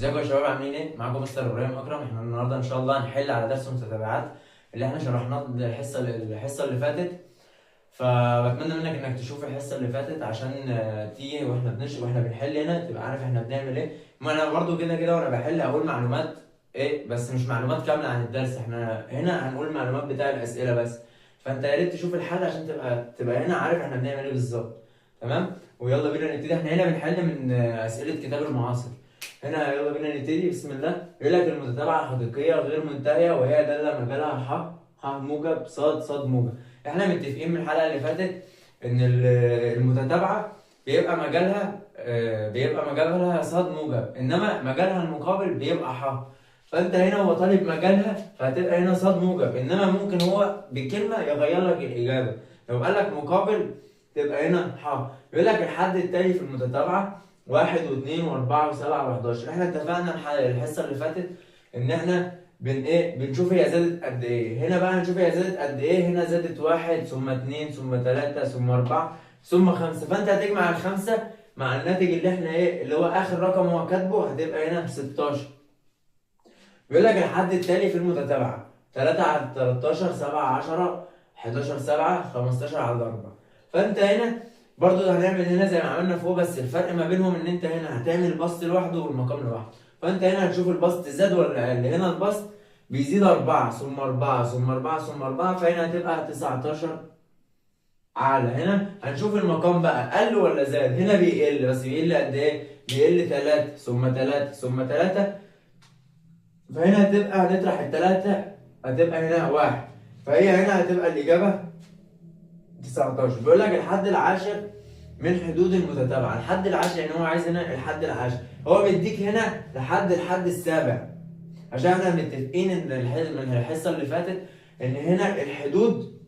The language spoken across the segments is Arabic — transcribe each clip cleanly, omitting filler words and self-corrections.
ازيكم يا شباب عاملين ايه؟ معاكم مستر ابراهيم اكرم. احنا النهارده ان شاء الله هنحل على درس متتابعات اللي احنا شرحناه الحصه اللي فاتت. فبتمنى منك انك تشوف الحصه اللي فاتت عشان تيجي واحنا بنحل هنا تبقى عارف احنا بنعمل ايه. ما انا برضو كده كده وانا بحل هقول معلومات ايه، بس مش معلومات كامله عن الدرس. احنا هنا هنقول معلومات بتاع الاسئله بس. فانت يا ريت تشوف الحل عشان تبقى هنا عارف احنا بنعمل ايه بالظبط. تمام؟ ويلا بينا نبتدي. احنا هنا بنحل من اسئله كتاب المعاصر. هنا يلا بينا نبتدي. بسم الله. يقول لك المتتابعه الحقيقيه غير منتهيه وهي داله مجالها ح موجب ص موجب. احنا متفقين من الحلقه اللي فاتت ان المتتابعه بيبقى مجالها ص موجب، انما مجالها المقابل بيبقى ح. فانت هنا هو طالب مجالها فهتبقى هنا ص موجب، انما ممكن هو بكلمه يغير لك الاجابه. لو قال لك مقابل تبقى هنا ح. يقول لك الحد التالي في المتتابعه 1 و2 و4 و7 و11. احنا اتفقنا الحصه اللي فاتت ان احنا بنشوف هي زادت قد ايه. هنا بقى هنشوف هي زادت قد ايه. هنا زادت 1 ثم 2 ثم 3 ثم 4 ثم 5. فانت هتجمع الخمسه مع الناتج اللي احنا اللي هو اخر رقم هو كاتبه، هتبقى هنا 16. بيقول لك الحد التالي في المتتابعه 3 على 13 7 10 11 7 15 على 4. فانت هنا برضو هنعمل هنا زي ما عملنا فوق، بس الفرق ما بينهم ان انت هنا هتعمل بسط لوحده والمقام لوحده. فانت هنا هتشوف البسط زاد ولا قل. هنا البسط بيزيد 4 ثم 4 ثم 4 ثم 4، فهنا هتبقى 19 على. هنا هنشوف المقام بقى قل ولا زاد. هنا بيقل، بس بيقل قد ايه؟ بيقل 3 ثم 3 ثم 3. فهنا هنطرح التلاتة هتبقى هنا 1. فهي هنا هتبقى الإجابة 19. بيقول لك الحد العاشر من حدود المتتابعة. الحد العاشر يعني هو عايز هنا الحد العاشر. هو بيديك هنا لحد الحد السابع، عشان احنا متفقين ان من الحصة اللي فاتت ان هنا الحدود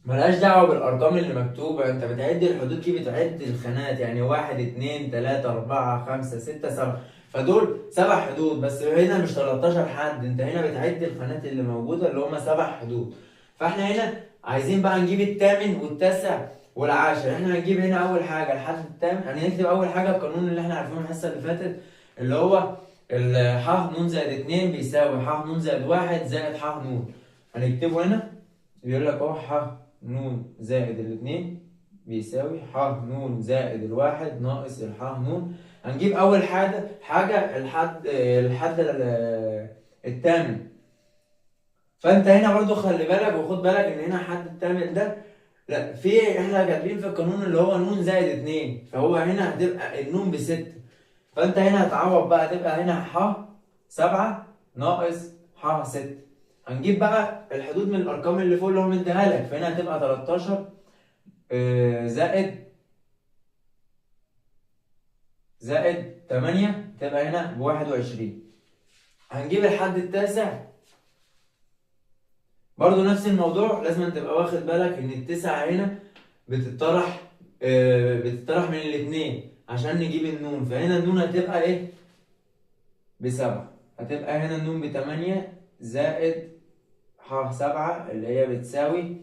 ملهاش دعوة بالأرقام اللي مكتوبة. أنت بتعد الحدود دي، بتعد الخانات، يعني 1 2 3 4 5 6 7. فدول 7 حدود، بس هنا مش 13 حد. أنت هنا بتعد الخانات اللي موجودة اللي هما 7 حدود. فإحنا هنا عايزين بقى نجيب الثامن والتاسع والعاشر. إحنا هنجيب هنا أول حاجة الحد الثامن. هنكتب أول حاجة القانون اللي إحنا عارفينه الحصة اللي فاتت، اللي هو ح ن زائد 2 بيساوي ح ن زائد 1 زائد ح ن. هنكتبه هنا. بيقول لك أهو ح ن زائد الاتنين بيساوي ح ن زائد الواحد ناقص الح ن. هنجيب أول حاجة الحد التامن. فأنت هنا برضو خلي بالك وخد بالك إن هنا الحد التامن ده، لا، احنا كاتبين في القانون اللي هو ن زائد 2، فهو هنا هتبقى النون ب6. فأنت هنا هتعوض بقى، هتبقى هنا ح 7 ناقص ح 6. هنجيب بقى الحدود من الارقام اللي فوق اللي هو مديها لك. فهنا هتبقى 13 زائد 8 تبقى هنا ب 21. هنجيب الحد التاسع. برضو نفس الموضوع، لازم تبقى واخد بالك ان التسعة هنا بتطرح من الاثنين عشان نجيب النون. فهنا النون هتبقى ايه؟ ب7. هتبقى هنا النون ب8 زائد ح 7 اللي هي بتساوي.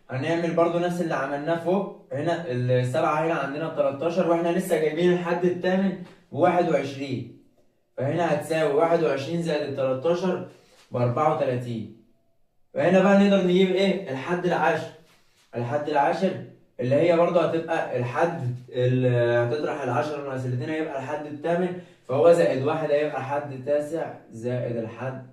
هنعمل برضو نفس اللي عملناه فوق. هنا السبعة هنا عندنا ب 13، واحنا لسه جايبين الحد الثامن ب 21. فهنا هتساوي 21 زائد ال 13 ب 34. فهنا بقى نقدر نجيب ايه؟ الحد العاشر. الحد العاشر اللي هي برضو هتبقى الحد اللي هتطرح العشرة ناقص الاتنين هيبقى الحد الثامن، فهو زائد 1 هيبقى حد تاسع زائد الحد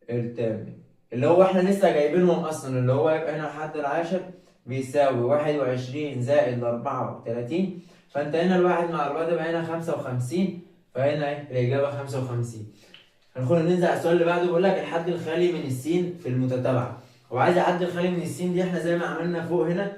الثامن اللي هو احنا لسه جايبينهم اصلا، اللي هو يبقى هنا الحد العاشر بيساوي 21 زائد 34. فانت هنا الواحد مع 4 تبقى هنا 55. فهنا ايه الاجابه 55. هنخش ننزل على السؤال اللي بعده. بيقول لك الحد الخالي من السين في المتتابعه. هو عايز الحد الخالي من السين دي. احنا زي ما عملنا فوق هنا،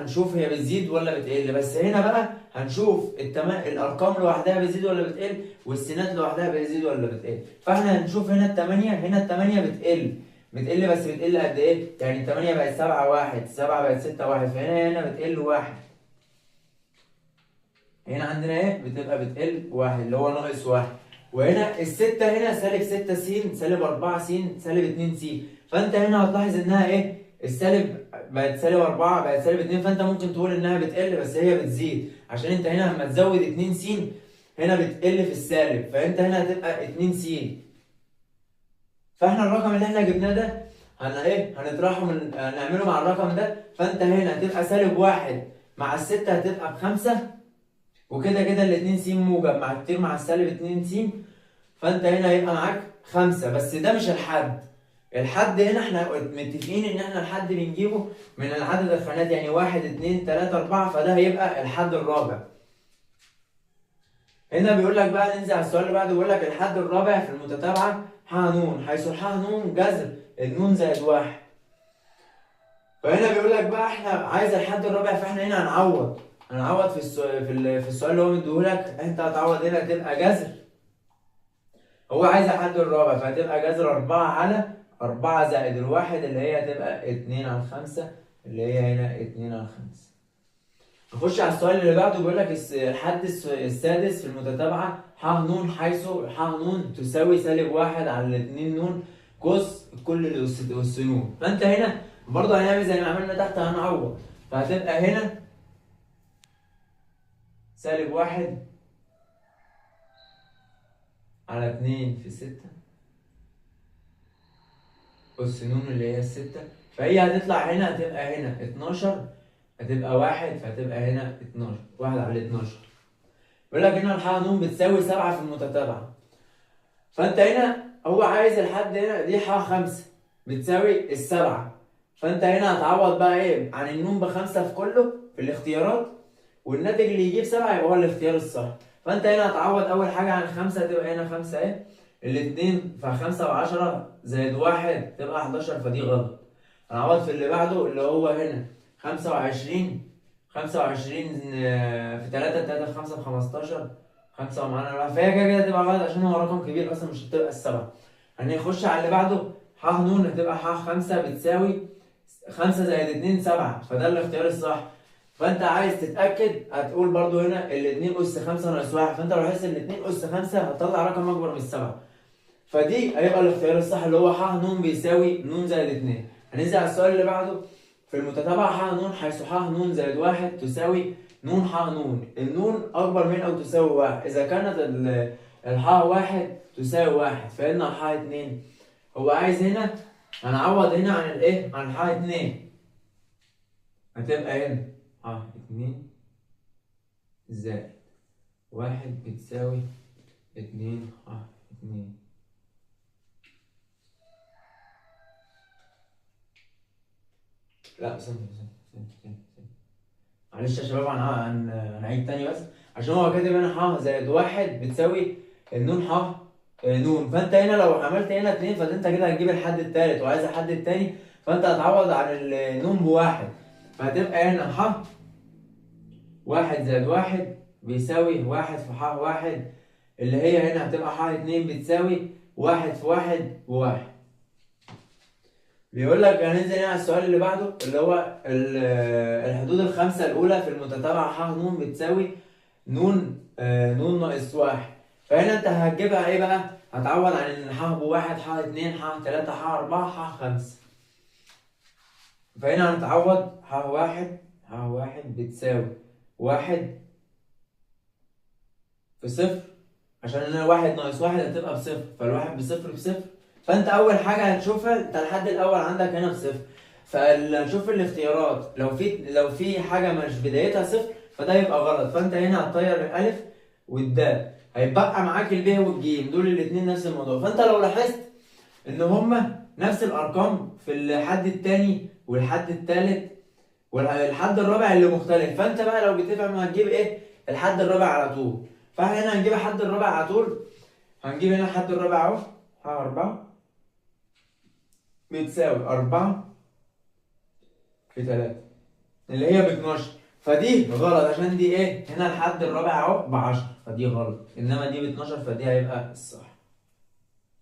هنشوف هي بتزيد ولا بتقل. بس هنا بقى هنشوف الارقام لوحدها بتزيد ولا بتقل، والسينات لوحدها بتزيد ولا بتقل. فاحنا هنشوف هنا الثمانية بتقل بس بتقل قد ايه؟ يعني الثمانية بقت 7 1 7 بقت 6 1. فهنا بتقل 1. هنا عندنا ايه؟ بتقل 1 اللي هو ناقص 1. وهنا الستة هنا سالب 6 س سالب 4 س سالب 2 س. فانت هنا هتلاحظ انها ايه؟ السالب بقت سالب 4 بقت سالب 2. فانت ممكن تقول انها بتقل بس هي بتزيد، عشان انت هنا لما تزود 2 س هنا بتقل في السالب، فانت هنا هتبقى 2 س. فاحنا الرقم اللي احنا جبناه ده هنطرحه هنعمله مع الرقم ده، فانت هنا هتبقى سالب 1 مع الستة هتبقى ب5، وكده كده الاتنين س موجب مع كتير مع السالب 2 س، فانت هنا هيبقى معاك 5. بس ده مش الحد. الحد هنا احنا متفقين ان احنا الحد بنجيبه من العدد الخانات، يعني 1 2 3 4، فده هيبقى الحد الرابع. هنا بيقول لك بقى، ننزل على السؤال اللي بعده، بيقول لك الحد الرابع في المتتابعة ح ن، حيث ح ن جذر النون زائد 1. فهنا بيقول لك بقى احنا عايز الحد الرابع، فاحنا هنا هنعوض في السؤال اللي هو مديهولك، انت هتعوض هنا تبقى جذر. هو عايز الحد الرابع، فهتبقى جذر 4 على 4 زائد الواحد اللي هي هتبقى 2 على 5، اللي هي هنا 2 على 5. نخش على السؤال اللي بعده، بيقول لك الحد السادس في المتتابعة ح ن، حيث ح ن تساوي سالب 1 على 2 ن كوس كل أس ن. فأنت هنا برضه هنعمل زي ما عملنا تحت، هنعوض. فهتبقى هنا سالب 1 على 2 في 6 أس ن اللي هي الستة، فهي هتطلع هنا هتبقى هنا 12، هتبقى 1، فهتبقى هنا 12، 1 على 12. بيقول لك هنا الح ن بتساوي 7 في المتتابعة. فأنت هنا هو عايز الحد هنا دي ح 5 بتساوي السبعة، فأنت هنا هتعوض بقى إيه عن النون ب5 في كله في الاختيارات، والناتج اللي يجيب 7 يبقى هو الاختيار الصح. فأنت هنا هتعوض أول حاجة عن 5، هتبقى هنا 5 أهي، الاتنين ف5 و10 زائد 1 تبقى 11، فدي غلط. هنعوض في اللي بعده اللي هو هنا 25 في 3 3 في 5 ب 15، 5 ومعانا 4، فهي كده كده تبقى غلط عشان هو رقم كبير اصلا مش هتبقى السبعة. هنخش على اللي بعده ح ن، هتبقى ح 5 بتساوي 5 زائد 2 7، فده الاختيار الصح. فانت عايز تتاكد هتقول برضو هنا الاتنين اس 5 ناقص 1، فانت لو حسيت الاتنين اس 5 هتطلع رقم اكبر من السبعة، فدي هيبقى الاختيار الصح اللي هو ح ن بيساوي ن زائد 2. هننزل على السؤال اللي بعده، في المتتابعة ح ن حيث ح ن زائد 1 تساوي ن ح ن، النون أكبر من أو تساوي 1، إذا كانت الح 1 تساوي 1 فإن الح 2. هو عايز هنا هنعوض هنا عن الإيه؟ عن الح 2، هتبقى هنا ح 2 زائد 1 بتساوي 2 ح 2. لا ثانية. معلش يا شباب، هنعيد تاني بس، عشان هو كاتب هنا ح زائد 1 بتساوي النون ح نون، فانت هنا لو عملت هنا 2 فانت كده هتجيب الحد التالت وعايز الحد التاني، فانت هتعوض عن النون بواحد، فهتبقى هنا ح 1 زائد 1 بيساوي 1 في ح 1، اللي هي هنا هتبقى ح 2 بتساوي 1 في 1 بواحد. بيقول لك هننزل هنا على السؤال اللي بعده اللي هو الحدود الخمسة الأولى في المتتابعة ح ن بتساوي ن ناقص 1. فهنا أنت هتجيبها إيه بقى؟ هتعوض عن إن ح بواحد، ح 2، ح 3، ح 4، ح 5. فهنا هنتعوض ح 1 بتساوي 1 في صفر، عشان هنا 1 ناقص 1 هتبقى بصفر، فالواحد بصفر بصفر. فانت اول حاجه هتشوفها انت الحد الاول عندك هنا بصفر، فنشوف الاختيارات لو في حاجه مش بدايتها صفر فده يبقى غلط، فانت هنا هتطير الالف والدال، هيبقى معاك الب والجيم، دول الاثنين نفس الموضوع. فانت لو لاحظت ان هما نفس الارقام في الحد الثاني والحد الثالث والحد الرابع اللي مختلف، فانت بقى لو بتفهم هتجيب ايه الحد الرابع على طول. فاحنا هنا هنجيب الحد الرابع على طول، هنجيب هنا الحد الرابع اهو ح 4 بتساوي 4 في 3 اللي هي ب 12، فدي غلط عشان دي ايه هنا الحد الرابع اهو ب 10، فدي غلط، انما دي ب 12 فدي هيبقى الصح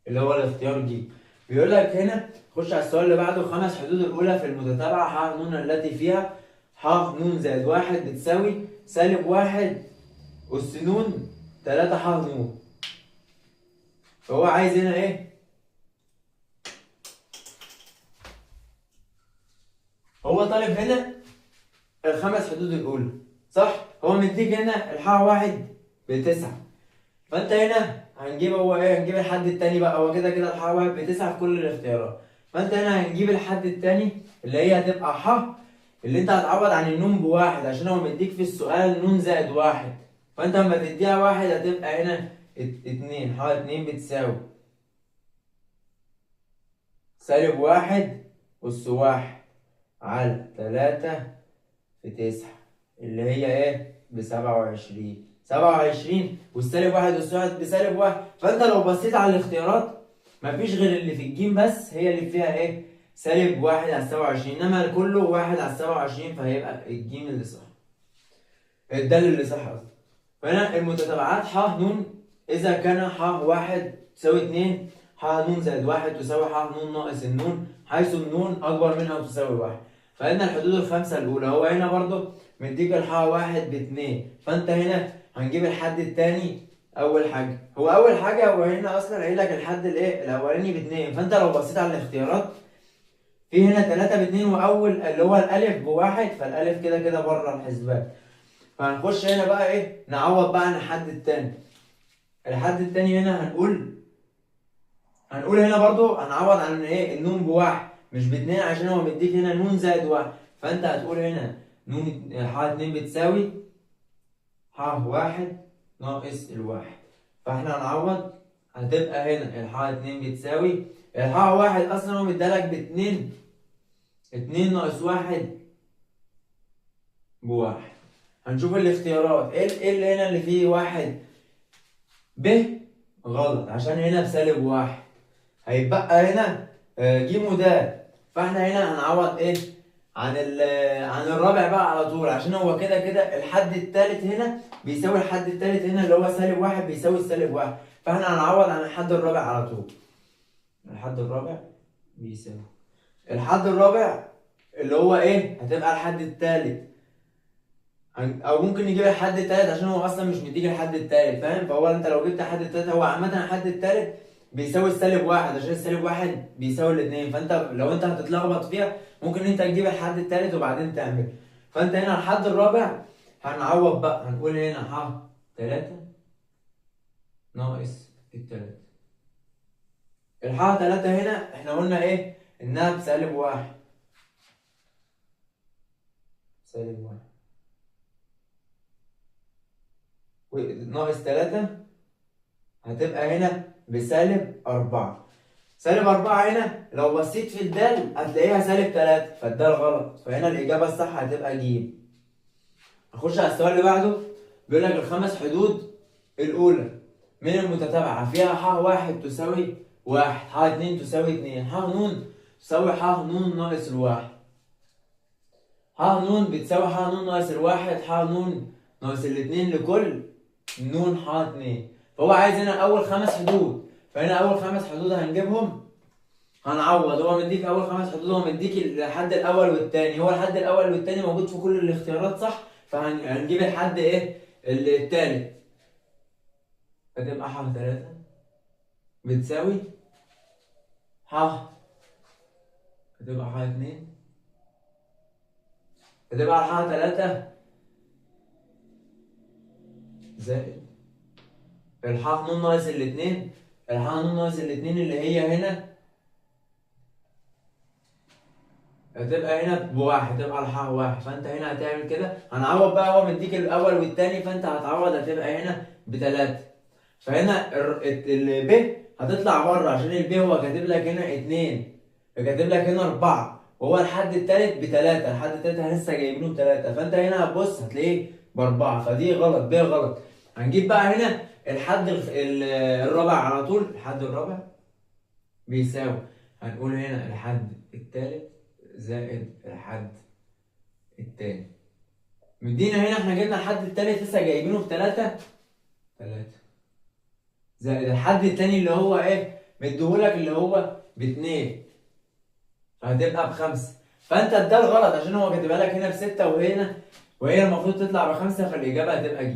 اللي هو الاختيار دي. بيقول لك هنا خش على السؤال اللي بعده، خمس حدود الاولى في المتتابعه ح ن التي فيها ح ن زائد 1 بتساوي سالب 1 أس ن 3 ح ن. فهو عايز هنا ايه؟ هو طالب هنا الخمس حدود الأولى صح؟ هو مديك هنا الح 1 ب9 فانت هنا هنجيب هو ايه، هنجيب الحد التاني بقى، هو كده كده الحاء واحد بتسعة في كل الاختيارات. فانت هنا هنجيب الحد التاني اللي هي هتبقى ح، اللي انت هتعوض عن النون بواحد عشان هو مديك في السؤال نون زائد واحد. فانت لما تديها واحد هتبقى هنا اتنين، ح اتنين بتساوي سالب واحد أس واحد على تلاتة في تسعة، اللي هي ايه ب27. 27 والسالب واحد أس واحد بسالب واحد. فانت لو بصيت على الاختيارات مفيش غير اللي في الجيم بس هي اللي فيها ايه سالب واحد على 27، انما كله واحد على 27، فهيبقى الجيم اللي صح، الدال اللي صح قصدي. فهنا المتتابعات ح ن إذا كان ح واحد تساوي اتنين، ح ن زائد واحد تساوي ح ن ناقص النون، حيث النون أكبر منها وتساوي واحد. فهنا الحدود الخمسة الأولى، هو هنا برضو مديك الح واحد باتنين، فأنت هنا هنجيب الحد التاني. أول حاجة هو هنا أصلا قايل لك الحد الإيه الأولاني باتنين، فأنت لو بصيت على الاختيارات في هنا تلاتة باتنين، وأول اللي هو الألف بواحد، فالألف كده كده بره الحسبان. فهنخش هنا بقى ايه نعوض بقى عن الحد التاني. الحد التاني هنا هنقول هنا برضو هنعوض عن ايه النون بواحد مش باتنين، عشان هو مديك هنا نون زائد واحد. فانت هتقول هنا نون ح اتنين بتساوي ح واحد ناقص الواحد. فاحنا هنعوض هتبقى هنا الح اتنين بتساوي الح واحد اصلا هو مدالك باتنين، اتنين ناقص واحد بواحد. هنشوف الاختيارات ايه اللي هنا اللي فيه واحد ب غلط عشان هنا بسالب واحد، هيتبقى هنا ج ود. فاحنا هنا هنعوض ايه عن الرابع بقى على طول، عشان هو كده كده الحد التالت هنا بيساوي الحد التالت هنا اللي هو سالب واحد بيساوي السالب واحد. فاحنا هنعوض عن الحد الرابع على طول. الحد الرابع بيساوي الحد الرابع اللي هو ايه هتبقى الحد التالت، او ممكن نجيب الحد التالت عشان هو اصلا مش مديك الحد التالت، فاهم؟ فهو انت لو جبت الحد التالت هو عامه الحد التالت بيساوي السالب واحد عشان السالب واحد بيساوي الاتنين. فانت لو انت هتتلخبط فيها ممكن انت تجيب الحد التالت وبعدين تعمل. فانت هنا الحد الرابع هنعوض بقى، هنقول هنا ح تلاتة ناقص التلاتة. الح تلاتة هنا احنا قلنا ايه انها بسالب واحد، سالب واحد ناقص تلاتة هتبقى هنا بسالب أربعة. سالب أربعة هنا لو بصيت في الدال هتلاقيها سالب تلاتة، فالدال غلط، فهنا الإجابة الصح هتبقى ج. نخش على السؤال اللي بعده. بيقول لك الخمس حدود الأولى من المتتابعة فيها ح واحد تساوي واحد، ح اتنين تساوي اتنين، ح ن تساوي ح ن ناقص الواحد. ح ن بتساوي ح ن ناقص الواحد، ح ن ناقص الاتنين لكل ن ح اتنين. فهو عايز هنا أول خمس حدود، فهنا أول خمس حدود هنجيبهم هنعوض. هو مديك اول خمس حدود، هو مديك الحد الاول والثاني، هو الحد الاول والثاني موجود في كل الاختيارات صح، فهنجيب الحد ايه الثالث. فتبقى ح 3 بتساوي ح، هتبقى ح 2، هتبقى ح 3 زائد الح ن ناقص الاثنين. الح ن ناقص الاثنين اللي هي هنا هتبقى هنا بواحد، تبقى الحاء واحد. فانت هنا هتعمل كده هنعوض بقى، هو مديك الاول والثاني فانت هتعوض هتبقى هنا بتلاتة. فهنا ب هتطلع بره عشان الب هو كاتب لك هنا اتنين، فكاتب لك هنا اربعة، وهو الحد التالت بتلاتة، الحد التالت لسه جايبينه بتلاتة، فانت هنا هتبص هتلاقيه باربعة، فدي غلط، ب غلط. هنجيب بقى هنا الحد الرابع على طول. الحد الرابع بيساوي هنقول هنا الحد التالت زائد الحد التاني. مدينا هنا احنا جبنا الحد التالت لسه جايبينه بتلاتة، تلاتة زائد الحد التاني اللي هو ايه مديهولك اللي هو باتنين، فهتبقى بخمسة. فانت الدال غلط عشان هو كاتبها لك هنا بستة وهي المفروض تطلع بخمسة، فالإجابة هتبقى ج.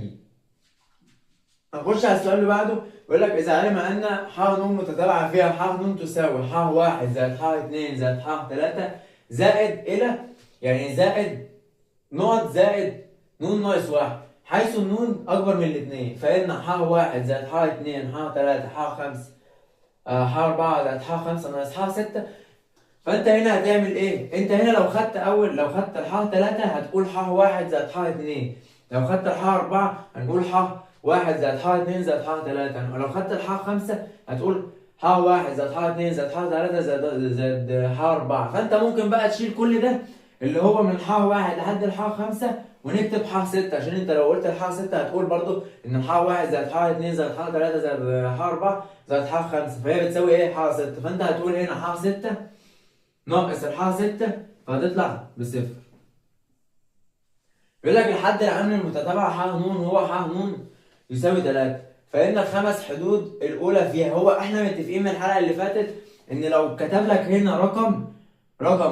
هنخش على السؤال اللي بعده. بيقول لك إذا علم أن ح ن متتابعة فيها ح ن تساوي ح واحد زائد ح اتنين زائد ح تلاتة زائد إلى، يعني زائد نقط زائد ن ناقص واحد، حيث النون اكبر من الاثنين، فان ح واحد زائد ح اتنين ح تلاته ح خمسه ح اربعه زائد ح خمسه ناقص ح سته. فانت هنا هتعمل ايه؟ انت هنا لو خدت الح 3 هتقول ح 1 زائد ح 2، لو خدت الح 4 هنقول ح 1 زائد ح 2 زائد ح 3، ولو خدت الح 5 هتقول ح 1 زائد ح 2 زائد ح 3 زائد ح 4. فانت ممكن بقى تشيل كل ده اللي هو من ح 1 لحد الح 5 ونكتب ح 6، عشان انت لو قلت الح 6 هتقول برضو ان الح 1 زائد ح 2 زائد ح 3 زائد ح 4 زائد ح 5، فهي بتساوي ايه؟ ح 6. فانت هتقول هنا ح 6 ناقص الح 6 فهتطلع بصفر. بيقول لك الحد العام للمتتابعة ح ن هو ح ن يساوي 3، فإن الخمس حدود الأولى فيها. هو احنا متفقين من الحلقة اللي فاتت إن لو كتب لك هنا رقم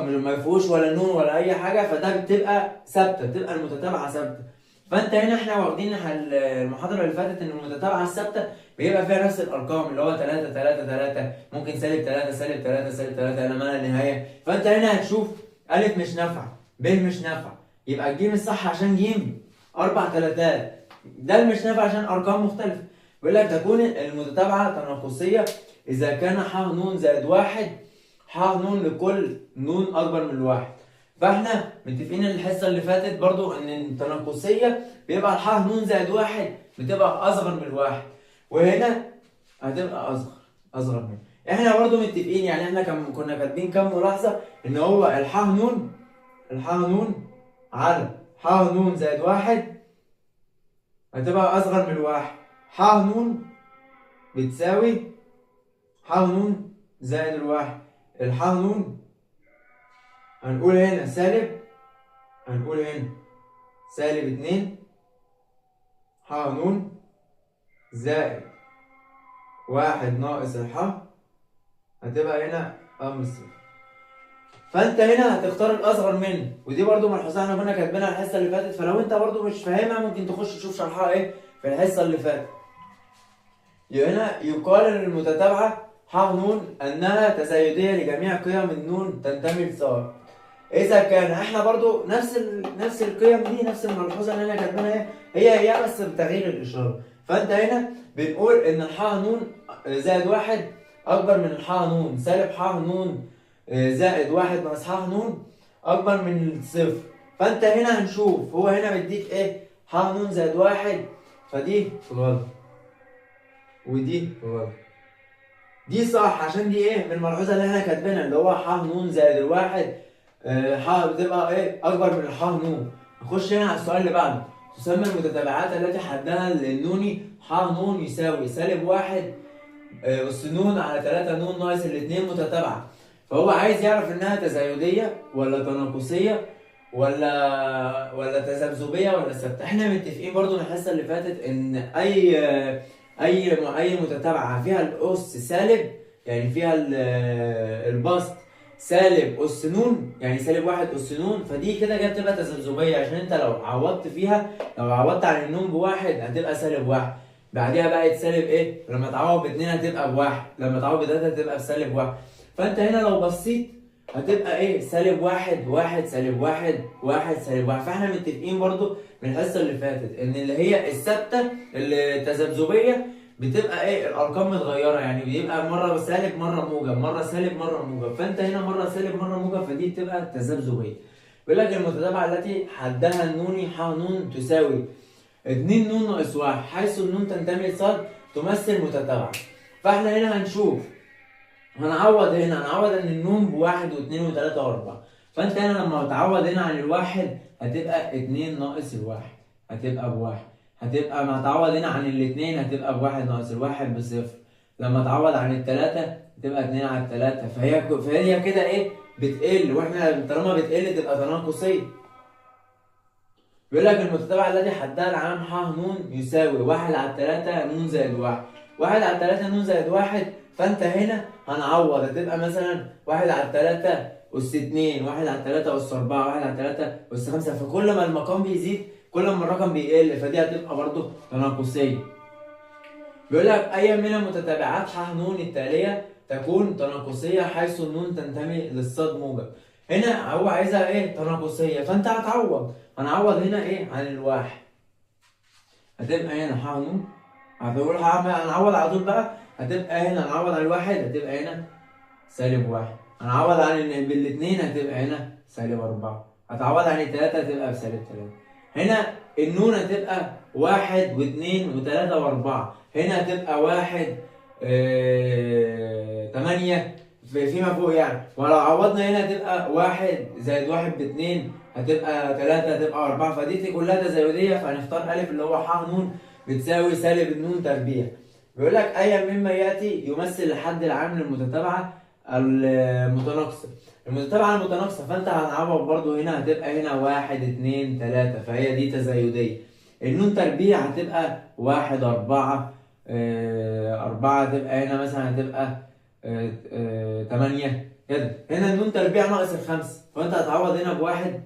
ما فيهوش ولا نون ولا أي حاجة فده بتبقى ثابتة، بتبقى المتتابعة ثابتة. فأنت هنا احنا واخدين المحاضرة اللي فاتت إن المتتابعة الثابتة بيبقى فيها نفس الأرقام اللي هو 3 3 3 ممكن سالب 3 سالب 3 سالب 3 إلى ما لا نهاية. فأنت هنا هتشوف أ مش نافعة، ب مش نافعة، يبقى الجيم الصح عشان جيم 4 تلاتات، ده اللي مش نافع عشان ارقام مختلفه. بيقول لك تكون المتتابعه تناقصيه اذا كان ح ن زائد واحد ح ن لكل ن اكبر من الواحد. فاحنا متفقين الحصه اللي فاتت برضو ان التناقصيه بيبقى الح ن زائد واحد بتبقى اصغر من الواحد، وهنا هتبقى اصغر منه. احنا برضو متفقين يعني احنا كنا كاتبين كام ملاحظه ان هو الح ن على ح ن زائد واحد هتبقى أصغر من الواحد. ح ن بتساوي ح ن زائد الواحد. الح ن هنقول هنا سالب 2 ح ن زائد واحد ناقص الح هتبقى هنا أمر صفر. فانت هنا هتختار الاصغر منه، ودي برضو ملحوظه احنا كنا كاتبينها الحصه اللي فاتت، فلو انت برضو مش فاهمها ممكن تخش تشوف شرحها ايه في الحصه اللي فاتت. هنا يقال للمتتابعه ح ن انها تزايديه لجميع قيم النون تنتمي لصاد. اذا كان احنا برضو نفس القيم دي، نفس الملحوظه اللي احنا كاتبينها هي بس بتغيير الاشاره. فانت هنا بنقول ان الح ن زائد واحد اكبر من الح ن سالب ح ن زائد واحد ناقص ح ن اكبر من الصفر. فانت هنا هنشوف هو هنا مديك ايه؟ ح ن زائد واحد، فدي غلط ودي غلط. دي صح عشان دي ايه؟ من الملحوظه اللي احنا كاتبينها اللي هو ح ن زائد الواحد ح بتبقى ايه؟ اكبر من الح ن. نخش هنا على السؤال اللي بعده. تسمى المتتابعات التي حدها النوني ح ن يساوي سالب واحد أس ن على 3 ن ناقص الاثنين متتابعة. فهو عايز يعرف انها تزايدية ولا تناقصية ولا تذبذبية ولا ثابتة. احنا متفقين برضو من الحصة اللي فاتت ان اي متتابعة فيها الاس سالب، يعني فيها البسط سالب اس ن، يعني سالب واحد اس ن، فدي كده جت تبقى تذبذبية، عشان انت لو عوضت عن النون بواحد هتبقى سالب واحد، بعديها بقت سالب ايه؟ لما تعوض باتنين هتبقى بواحد، لما تعوض بتلاته هتبقى بسالب واحد. فانت هنا لو بصيت هتبقى ايه؟ سالب واحد واحد سالب واحد واحد سالب واحد. فاحنا متفقين برضو من الحصه اللي فاتت ان اللي هي الثابته التذبذبيه بتبقى ايه؟ الارقام متغيره، يعني بيبقى مره سالب مره موجب، مره سالب مره موجب. فانت هنا مره سالب مره موجب، فدي بتبقى تذبذبيه. بيقول لك المتتابعه التي حدها النوني ح ن تساوي 2 ن ناقص 1 حيث النون تنتمي لصاد تمثل متتابعة. فاحنا هنا هنعوض ان النون بواحد واثنين وثلاثة واربعة. فانت هنا لما تعوض هنا عن الواحد هتبقى 2 ناقص الواحد هتبقى بواحد، هتبقى ما تعوض هنا عن الاثنين هتبقى بواحد ناقص الواحد بصفر، لما تعوض عن الثلاثة هتبقى 2 على الثلاثة. فهي كده ايه؟ بتقل، واحنا طالما بتقل تبقى تناقصية. بيقول لك المتتابعة التي حدها العام ح ن يساوي 1 على 3 ن زائد 1. 1 على 3 ن زائد 1، فانت هنا هنعوض هتبقى مثلا 1 على 3 أس 2 1 على 3 أس 4 1 على 3 أس 5. فكل ما المقام بيزيد كل ما الرقم بيقل، فدي هتبقى برضه تناقصية. بيقول لك أي من المتتابعات ح ن التالية تكون تناقصية حيث النون تنتمي للصاد موجب. هنا هو عايزها ايه؟ تناقصية، فانت هنعوض هنا ايه؟ عن الواحد. هتبقى هنا ح ن. هتقول هنعوض على طول بقى. هتبقى هنا هنعوض على الواحد، هتبقى هنا سالب واحد. هنعوض عن بالاتنين، هتبقى هنا سالب أربعة. هتعوض عن التلاتة، هتبقى بسالب تلاتة. هنا النون هتبقى واحد واتنين وتلاتة وأربعة. هنا هتبقى واحد تمانية فيما فوق يعني. ولو عوضنا هنا هتبقى واحد زائد واحد باتنين، هتبقى تلاتة، هتبقى أربعة. فدي كلها تزايدية، فهنختار ألف اللي هو ح ن بتساوي سالب النون تربيع. بيقول لك أي مما يأتي يمثل الحد العام للمتتابعة المتناقصة. المتتابعة المتناقصة، فأنت هنعوض برضو هنا. هتبقى هنا واحد اتنين تلاتة، فهي دي تزايدية. النون تربيع هتبقى واحد أربعة. أربعة هتبقى هنا مثلا هتبقى تمانية كده. هنا النون تربيع ناقص الخمسة، فأنت هتعوض هنا بواحد.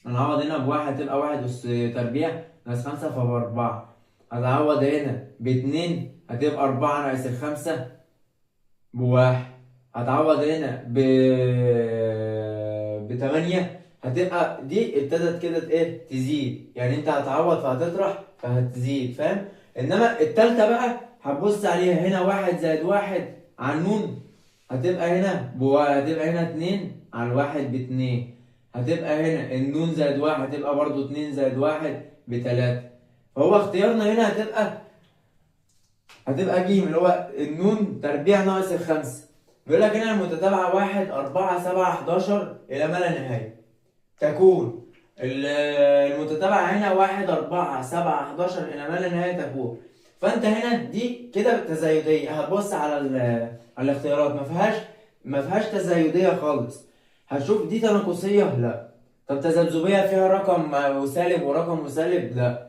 هنعوض هنا بواحد، هتبقى واحد أس تربيع ناقص خمسة فبأربعة. هتعوض هنا باتنين، هتبقى أربعة ناقص الخمسة بواحد. هتعوض هنا بتمانية، هتبقى دي ابتدت كده ايه تزيد. يعني انت هتعوض فهتطرح فهتزيد، فاهم؟ انما التالتة بقى هتبص عليها. هنا واحد زائد واحد على النون، هتبقى هنا هتبقى هنا اتنين على الواحد باتنين. هتبقى هنا النون زائد واحد، هتبقى برضو اتنين زائد واحد بتلاتة. فهو اختيارنا هنا هتبقى ج اللي هو النون تربيع ناقص الخمسة. بيقول لك هنا المتتابعة واحد أربعة سبعة 11 إلى ما لا نهاية. تكون المتتابعة هنا واحد أربعة سبعة 11 إلى ما لا نهاية تكون. فأنت هنا دي كده تزايدية. هتبص على على الاختيارات، ما فيهاش تزايدية خالص. هتشوف دي تناقصية؟ لا. طب تذبذبية فيها رقم وسالب ورقم وسالب؟ لا.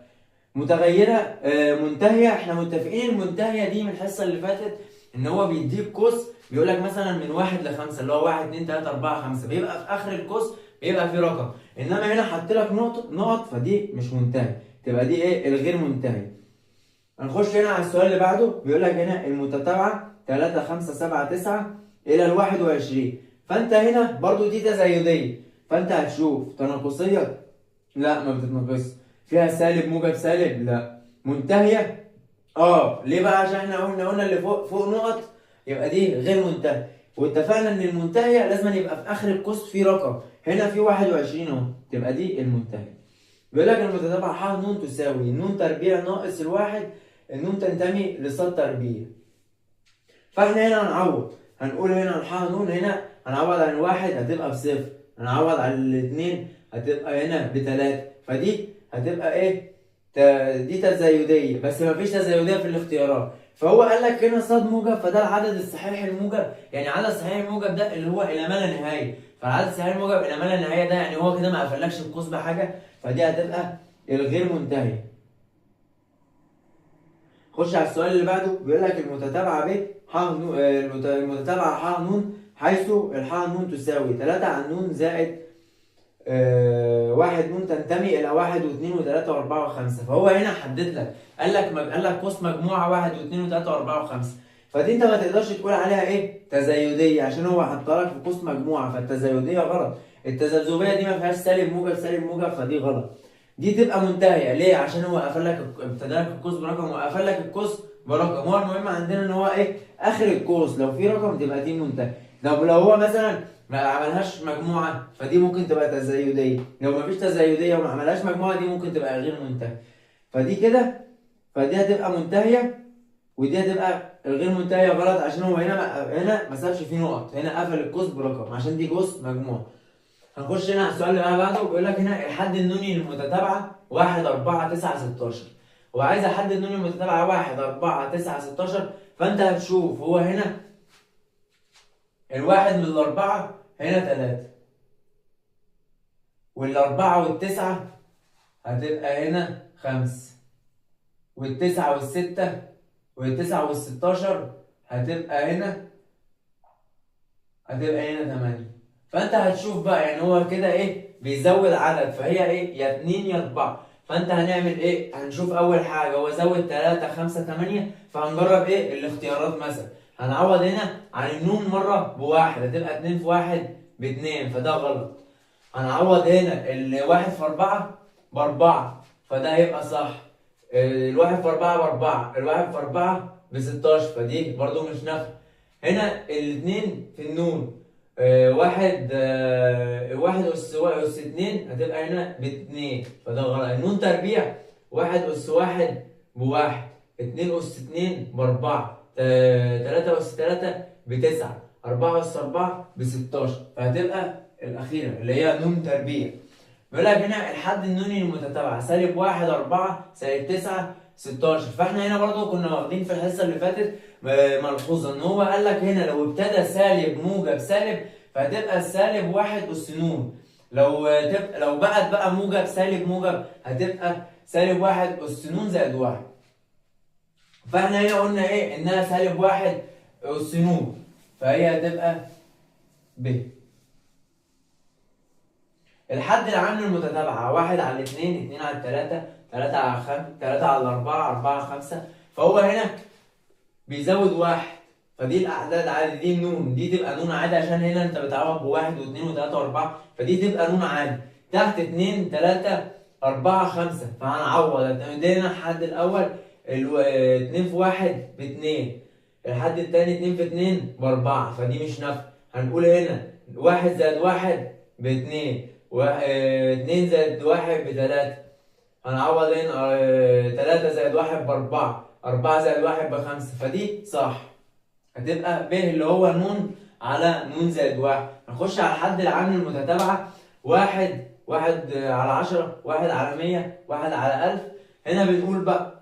متغيرة منتهية. احنا متفقين المنتهية دي من الحصة اللي فاتت ان هو بيديك قوس، بيقول لك مثلا من واحد لخمسة، اللي هو واحد اتنين تلاتة أربعة خمسة، بيبقى في آخر القوس بيبقى في رقم. إنما هنا حط لك نقط، فدي مش منتهية، تبقى دي إيه؟ الغير منتهية. هنخش هنا على السؤال اللي بعده. بيقول لك هنا المتتابعة 3 5 7 9 إلى ال 21. فأنت هنا برضو دي تزايدية، فأنت هتشوف تناقصية؟ لا ما بتتناقصش. فيها سالب موجب سالب؟ لا. منتهية؟ ليه بقى؟ عشان احنا قلنا اللي فوق نقط، يبقى دي غير منتهية. واتفقنا ان المنتهية لازم يبقى في اخر القوس في رقم. هنا في 21 اهو، تبقى دي المنتهية. بيقول لك المتتابعة ح ن تساوي ن تربيع ناقص الواحد. النون تنتمي لصاد تربيع. فاحنا هنا هنعوض. هنقول هنا الح ن هنا هنعوض عن الواحد هتبقى بصفر. هنعوض عن الاثنين هتبقى هنا بتلاتة. فدي هتبقى ايه؟ دي تزايدية، بس مفيش تزايدية في الاختيارات. فهو قال لك هنا صاد موجب، فده العدد الصحيح الموجب. يعني عدد صحيح الموجب ده اللي هو الى ما لا نهاية. فالعدد الصحيح الموجب الى ما لا نهاية ده يعني هو كده ما قفلكش القوس بحاجة، فدي هتبقى الغير منتهية. خش على السؤال اللي بعده. بيقول لك المتتابعة ب المتتابعة ح ن، حيث الح ن تساوي 3 على ن زائد واحد ن تنتمي الى واحد واثنين وثلاثة واربعة وخمسة. فهو هنا حدد لك، قال لك قوس مجموعة واحد واثنين وثلاثة واربعة وخمسة. فدي انت ما تقدرش تقول عليها ايه؟ تزايدية، عشان هو حطها لك في قوس مجموعة، فالتزايدية غلط. التذبذبية دي ما فيهاش سالب موجب سالب موجب، فدي غلط. دي تبقى منتهية. ليه؟ عشان هو قفل لك ابتدى لك القوس برقم وقفل لك القوس برقم. هو المهم عندنا ان هو ايه؟ اخر القوس لو في رقم تبقى دي منتهية. لو هو مثلا ما عملهاش مجموعة، فدي ممكن تبقى تزايدية. لو ما فيش تزايدية وما عملهاش مجموعة، دي ممكن تبقى غير منتهية. فدي كده، فدي هتبقى منتهية، ودي هتبقى الغير منتهية غلط، عشان هو هنا ما سابش فيه نقط. هنا قفل القوس برقم عشان دي قوس مجموعة. هنخش هنا على السؤال اللي بعده. بيقول لك هنا الحد النوني للمتتابعة 1 4 9 16. هو عايز احدد النوني للمتتابعة 1 4 9 16. فانت هتشوف هو هنا الواحد من الأربعة هنا 3، والأربعة والتسعة هتبقى هنا 5، والتسعة والستة والتسعة والستاشر هتبقى هنا 8. فأنت هتشوف بقى يعني هو كده إيه؟ بيزود عدد، فهي إيه؟ يا 2 يا 4. فأنت هنعمل إيه؟ هنشوف أول حاجة هو زود 3 5 8، فهنجرب إيه؟ الاختيارات مثلا. هنعوض هنا عن النون مرة بواحد، هتبقى 2 في 1 ب2، فده غلط. هنعوض هنا الواحد في 4 ب4، فده هيبقى صح. الواحد في 4 ب4، الواحد في 4 ب16، فدي برضو مش نافعة. هنا الاتنين في النون، واحد أس اتنين هتبقى هنا باتنين، فده غلط. النون تربيع، واحد أس واحد بواحد، اتنين أس اتنين بأربعة، تلاتة أس تلاتة بتسعة، أربعة أس أربعة بستاشر، فهتبقى الأخيرة اللي هي نون تربيع. بيقول لك هنا الحد النوني المتتابعة سالب واحد، أربعة، سالب تسعة، 16. فاحنا هنا برضو كنا واخدين في الحصة اللي فاتت ملحوظة ان هو قال لك هنا لو ابتدى سالب موجب سالب فهتبقى السالب واحد أس نون. لو بقت بقى موجب سالب موجب هتبقى سالب واحد أس نون زائد واحد. فاحنا هنا قلنا ايه؟ انها سالب واحد أس نون، فهي هتبقى ب. الحد العام للمتتابعة واحد على الاثنين، اتنين على التلاتة، تلاتة على تلاتة على الأربعة، أربعة على خمسة، فهو هنا بيزود واحد، فدي الأعداد عادي، دي النون، دي تبقى نون عادي عشان هنا أنت بتعوض بواحد واثنين وتلاتة وأربعة، فدي تبقى نون عادي. تحت اتنين، تلاتة، أربعة، خمسة، فهنعوض ادينا الحد الأول اتنين في واحد باتنين، الحد التاني اتنين في اتنين بأربعة، فدي مش نافعة. هنقول هنا واحد زائد واحد باتنين، اتنين زائد واحد بتلاتة، هنعوض هنا تلاتة زائد واحد بأربعة، أربعة زائد واحد بخمسة، فدي صح، هتبقى ب اللي هو نون على نون زائد واحد. هنخش على الحد العام للمتتابعة، واحد على 10، واحد على 100، واحد على 1000. هنا بنقول بقى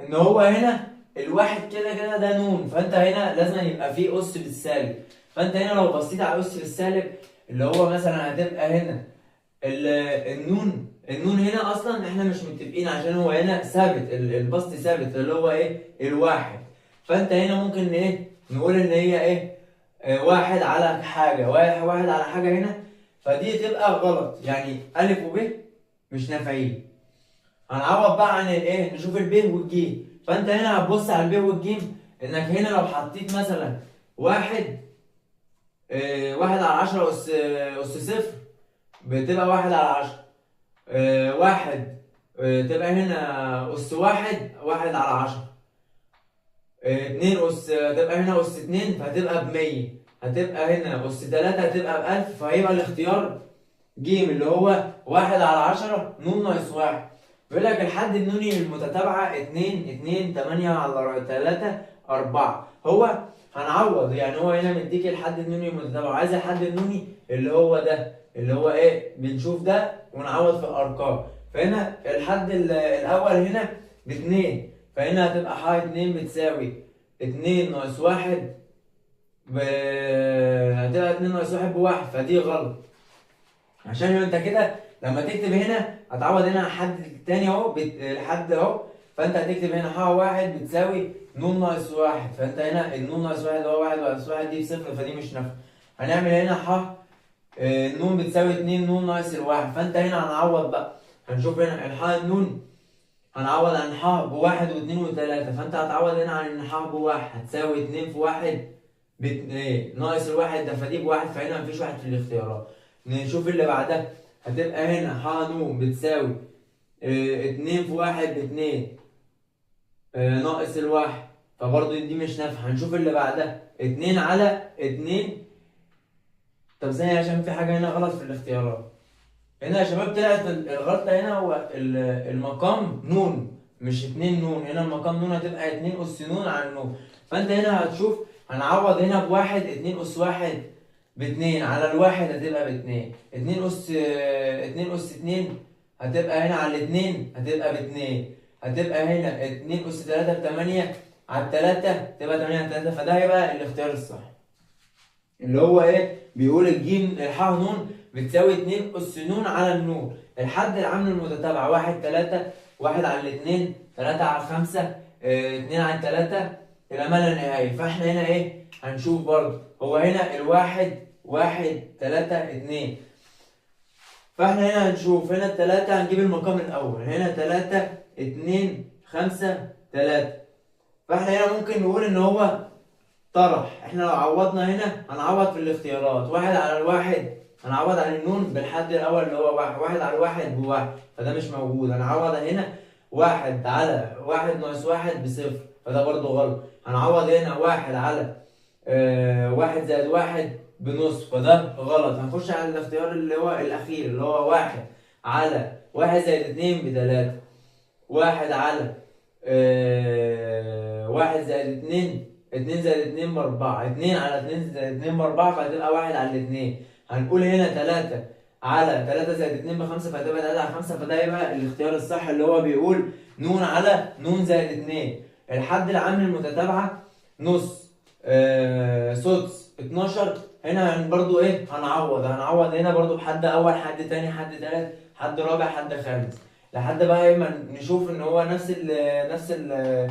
إن هو هنا الواحد كده كده ده نون، فأنت هنا لازم يبقى فيه أس بالسالب، فأنت هنا لو بصيت على أس بالسالب اللي هو مثلا هتبقى هنا النون هنا اصلا احنا مش متفقين عشان هو هنا ثابت، البسط ثابت اللي هو ايه؟ الواحد. فانت هنا ممكن ايه؟ نقول ان هي ايه؟ واحد على حاجه، واحد على حاجه هنا، فدي تبقى غلط، يعني الف وب مش نافعين. هنعوض بقى عن الايه؟ نشوف الب والجيم. فانت هنا هتبص على الب والجيم، انك هنا لو حطيت مثلا واحد، واحد على 10 اس صفر بتبقى واحد على 10. واحد تبقى هنا أس واحد، واحد على 10. اتنين تبقى هنا أس اتنين فهتبقى ب100. هتبقى هنا أس تلاتة هتبقى ب1000، فهيبقى الاختيار ج اللي هو واحد على 10 نون ناقص واحد. بيقول لك الحد النوني للمتتابعة اتنين، تمانية على تلاتة، أربعة. هو هنعوض، يعني هو هنا مديك الحد النوني للمتتابعة، عايز الحد النوني اللي هو ده اللي هو ايه؟ بنشوف ده ونعوض في الأرقام. فهنا الحد الأول هنا باتنين، فهنا هتبقى ح اتنين بتساوي اتنين ناقص واحد هتبقى اتنين ناقص واحد بواحد، فدي غلط. عشان انت كده لما تكتب هنا هتعوض هنا على الحد التاني اهو، الحد اهو، فانت هتكتب هنا ح واحد بتساوي نون ناقص واحد، فانت هنا النون ناقص واحد اللي هو واحد ناقص واحد دي بصفر، فدي مش نافعه. هنعمل هنا ح النون بتساوي اتنين نون ناقص الواحد، فانت هنا هنعوض بقى، هنشوف هنا الح النون هنعوض عن ح بواحد واثنين وثلاثة، فانت هتعوض هنا عن ان ح بواحد هتساوي اتنين في واحد باتنين ناقص الواحد ده، فدي بواحد، فهنا مفيش واحد في الاختيارات. نشوف اللي بعدها، هتبقى هنا ح ن بتساوي اتنين في واحد باتنين ناقص الواحد، فبرضه دي مش نافعة. هنشوف اللي بعدها اتنين على اتنين. طب ثانية عشان في حاجة هنا غلط في الاختيارات. هنا يا شباب طلعت الغلطة هنا هو المقام نون مش اتنين نون، هنا المقام نون هتبقى اتنين أس نون على النون. فأنت هنا هتشوف هنعوض هنا بواحد، اتنين أس واحد باتنين على الواحد هتبقى باتنين، اتنين أس اتنين هتبقى هنا على الاتنين هتبقى باتنين، هتبقى هنا اتنين أس تلاتة بتمانية على التلاتة تبقى تمانية على التلاتة، فده هيبقى الاختيار الصح. اللي هو ايه؟ بيقول الجيم الحاء نون بتساوي 2 أس نون على النون. الحد العام للمتتابعة واحد، تلاتة، واحد على الاتنين، تلاتة على الخمسة، اتنين على التلاتة إلى ما لا نهاية. فاحنا هنا ايه؟ هنشوف برضه هو هنا الواحد واحد، تلاتة، اتنين. فاحنا هنا هنشوف هنا التلاتة هنجيب المقام الأول، هنا تلاتة، اتنين، خمسة، تلاتة. فاحنا هنا ممكن نقول إن هو طرح. احنا لو عوضنا هنا هنعوض في الاختيارات، واحد على الواحد هنعوض عن النون بالحد الاول اللي هو واحد، واحد على الواحد بواحد، فده مش موجود. هنعوض هنا واحد على واحد ناقص واحد بصفر، فده برضه غلط. هنعوض هنا واحد على واحد زائد واحد بنص، فده غلط. هنخش على الاختيار اللي هو الأخير اللي هو واحد على واحد زائد اتنين بتلاتة. واحد على واحد زائد اتنين، اتنين زائد اتنين بأربعة. اتنين على اتنين زائد اتنين بأربعة، فهتبقى واحد على الاتنين. هنقول هنا تلاتة على تلاتة زائد اتنين بخمسة، فهتبقى تلاتة على خمسة، فده يبقى الاختيار الصح اللي هو بيقول نون على نون زائد اتنين. الحد العام للمتتابعة نص سدس 12. هنا برضو ايه هنعوض هنا برضو بحد اول، حد تاني، حد تالت، حد رابع، حد خامس، لحد بقى ايه ما نشوف ان هو نفس ال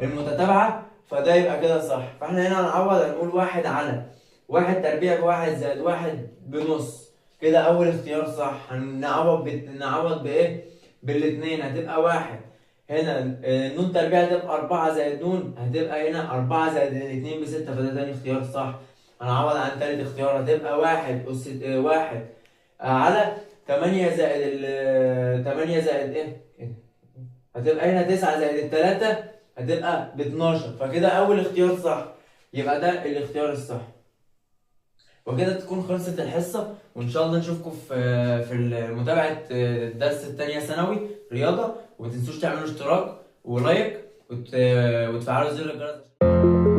المتتابعه، فده يبقى كده صح. فاحنا هنا هنعوض، هنقول واحد على واحد تربيع بواحد زائد واحد بنص، كده اول اختيار صح. نعوض بايه؟ بالاتنين، هتبقى واحد. هنا نون تربيع هتبقى 4 زائد نون، هتبقى هنا 4 زائد الاتنين بستة، فده تاني اختيار صح. هنعوض عن تالت اختيار، هتبقى واحد أس واحد على 8 زائد 8 زائد ايه؟ هتبقى هنا 9 زائد التلاتة، هتبقى ب 12، فكده أول اختيار صح، يبقى ده الاختيار الصح. وكده تكون خلصت الحصة، وإن شاء الله نشوفكم في متابعة الدرس التانية ثانوي رياضة. ومتنسوش تعملوا اشتراك ولايك وتفعلوا زر الجرس.